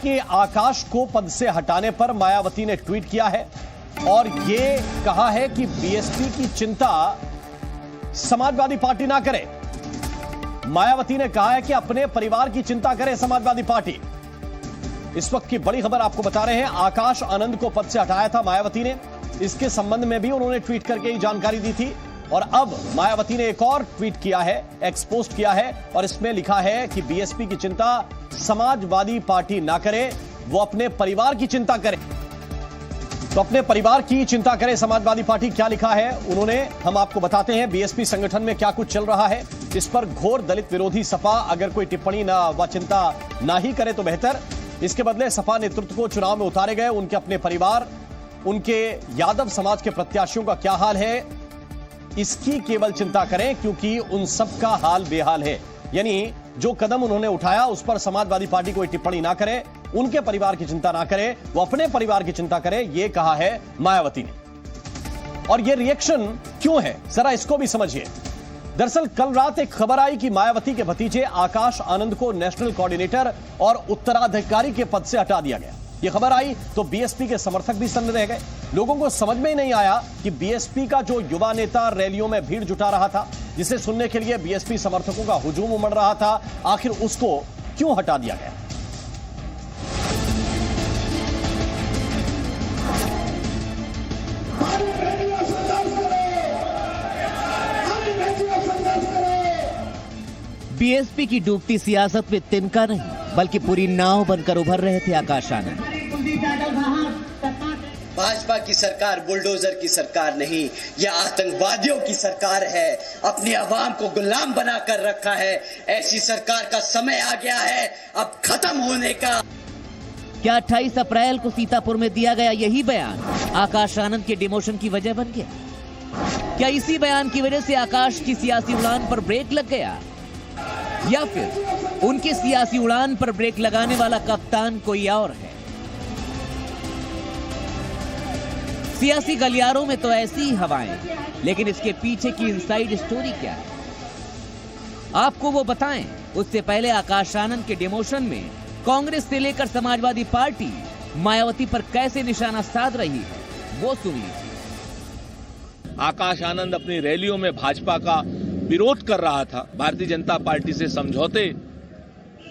कि आकाश को पद से हटाने पर मायावती ने ट्वीट किया है और यह कहा है कि बीएसपी की चिंता समाजवादी पार्टी ना करे। मायावती ने कहा है कि अपने परिवार की चिंता करे समाजवादी पार्टी। इस वक्त की बड़ी खबर आपको बता रहे हैं, आकाश आनंद को पद से हटाया था मायावती ने। इसके संबंध में भी उन्होंने ट्वीट करके ही जानकारी दी थी और अब मायावती ने एक और ट्वीट किया है, एक्सपोस्ट किया है और इसमें लिखा है कि बीएसपी की चिंता समाजवादी पार्टी ना करे, वो अपने परिवार की चिंता करे। तो अपने परिवार की चिंता करे समाजवादी पार्टी, क्या लिखा है उन्होंने हम आपको बताते हैं। बीएसपी संगठन में क्या कुछ चल रहा है, इस पर घोर दलित विरोधी सपा अगर कोई टिप्पणी ना व चिंता ना ही करे तो बेहतर। इसके बदले सपा नेतृत्व को चुनाव में उतारे गए उनके अपने परिवार, उनके यादव समाज के प्रत्याशियों का क्या हाल है, इसकी केवल चिंता करें क्योंकि उन सब का हाल बेहाल है। यानी जो कदम उन्होंने उठाया उस पर समाजवादी पार्टी कोई टिप्पणी ना करे, उनके परिवार की चिंता ना करे, वो अपने परिवार की चिंता करे, यह कहा है मायावती ने। और यह रिएक्शन क्यों है, जरा इसको भी समझिए। दरअसल कल रात एक खबर आई कि मायावती के भतीजे आकाश आनंद को नेशनल कोऑर्डिनेटर और उत्तराधिकारी के पद से हटा दिया गया। यह खबर आई तो बीएसपी के समर्थक भी सन्न रह गए। लोगों को समझ में ही नहीं आया कि बीएसपी का जो युवा नेता रैलियों में भीड़ जुटा रहा था, जिसे सुनने के लिए बीएसपी समर्थकों का हुजूम उमड़ रहा था, आखिर उसको क्यों हटा दिया गया। बीएसपी की डूबती सियासत में तिनका नहीं बल्कि पूरी नाव बनकर उभर रहे थे आकाश आनंद। भाजपा की सरकार बुलडोजर की सरकार नहीं, यह आतंकवादियों की सरकार है। अपनी आवाम को गुलाम बनाकर रखा है। ऐसी सरकार का समय आ गया है अब खत्म होने का। क्या 28 अप्रैल को सीतापुर में दिया गया यही बयान आकाश आनंद के डिमोशन की वजह बन गया? क्या इसी बयान की वजह से आकाश की सियासी उड़ान पर ब्रेक लग गया, या फिर उनकी सियासी उड़ान पर ब्रेक लगाने वाला कप्तान कोई और है? सियासी गलियारों में तो ऐसी ही हवाएं, लेकिन इसके पीछे की इनसाइड स्टोरी क्या है, आपको वो बताएं। उससे पहले आकाश आनंद के डिमोशन में कांग्रेस से लेकर समाजवादी पार्टी मायावती पर कैसे निशाना साध रही है, वो सुनिए। आकाश आनंद अपनी रैलियों में भाजपा का विरोध कर रहा था। भारतीय जनता पार्टी से समझौते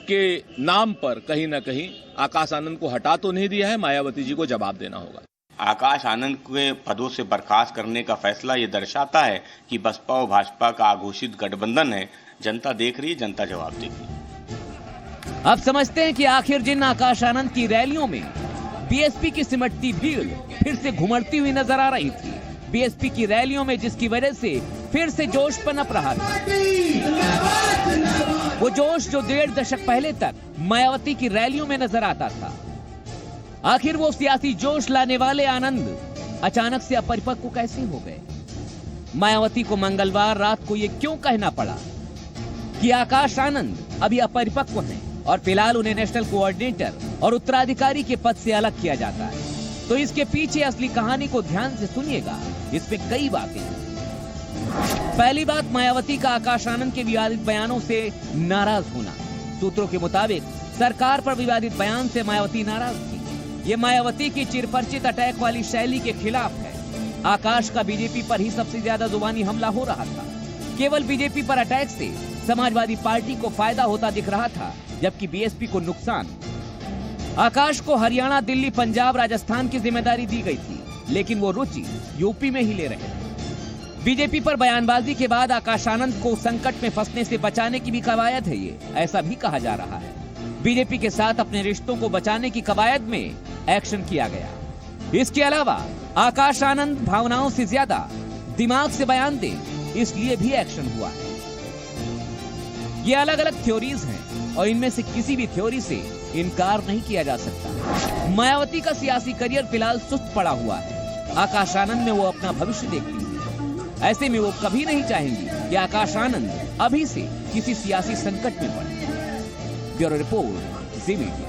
के नाम पर कहीं ना कहीं आकाश आनंद को हटा तो नहीं दिया है, मायावती जी को जवाब देना होगा। आकाश आनंद के पदों से बर्खास्त करने का फैसला ये दर्शाता है कि बसपा और भाजपा का आघोषित गठबंधन है। जनता देख रही है, जनता जवाब देगी। अब समझते हैं कि आखिर जिन आकाश आनंद की रैलियों में बीएसपी की सिमटती भीड़ फिर से घुमड़ती हुई नजर आ रही थी, बीएसपी की रैलियों में जिसकी वजह से फिर से जोश पनप रहा था, वो जोश जो 1.5 दशक पहले तक मायावती की रैलियों में नजर आता था। आखिर वो सियासी जोश लाने वाले आनंद अचानक से अपरिपक्व कैसे हो गए? मायावती को मंगलवार रात को ये क्यों कहना पड़ा कि आकाश आनंद अभी अपरिपक्व हैं और फिलहाल उन्हें नेशनल कोऑर्डिनेटर और उत्तराधिकारी के पद से अलग किया जाता है? तो इसके पीछे असली कहानी को ध्यान से सुनिएगा, इसमें कई बातें हैं। पहली बात, मायावती का आकाश आनंद के विवादित बयानों से नाराज होना। सूत्रों के मुताबिक सरकार पर विवादित बयान से मायावती नाराज थी। ये मायावती की चिरपरिचित अटैक वाली शैली के खिलाफ है। आकाश का बीजेपी पर ही सबसे ज्यादा जुबानी हमला हो रहा था। केवल बीजेपी पर अटैक से समाजवादी पार्टी को फायदा होता दिख रहा था, जबकि बीएसपी को नुकसान। आकाश को हरियाणा, दिल्ली, पंजाब, राजस्थान की जिम्मेदारी दी गई थी, लेकिन वो रुचि यूपी में ही ले रहे थे। बीजेपी पर बयानबाजी के बाद आकाश आनंद को संकट में फंसने से बचाने की भी कवायद है ये, ऐसा भी कहा जा रहा है। बीजेपी के साथ अपने रिश्तों को बचाने की कवायद में एक्शन किया गया। इसके अलावा आकाश आनंद भावनाओं से ज्यादा दिमाग से बयान दे, इसलिए भी एक्शन हुआ है। ये अलग अलग थ्योरीज हैं और इनमें से किसी भी थ्योरी से इनकार नहीं किया जा सकता। मायावती का सियासी करियर फिलहाल सुस्त पड़ा हुआ है। आकाश आनंद में वो अपना भविष्य देखती है। ऐसे में वो कभी नहीं चाहेंगी कि आकाश आनंद अभी से किसी सियासी संकट में पड़े। ब्यूरो रिपोर्ट, जी मीडिया।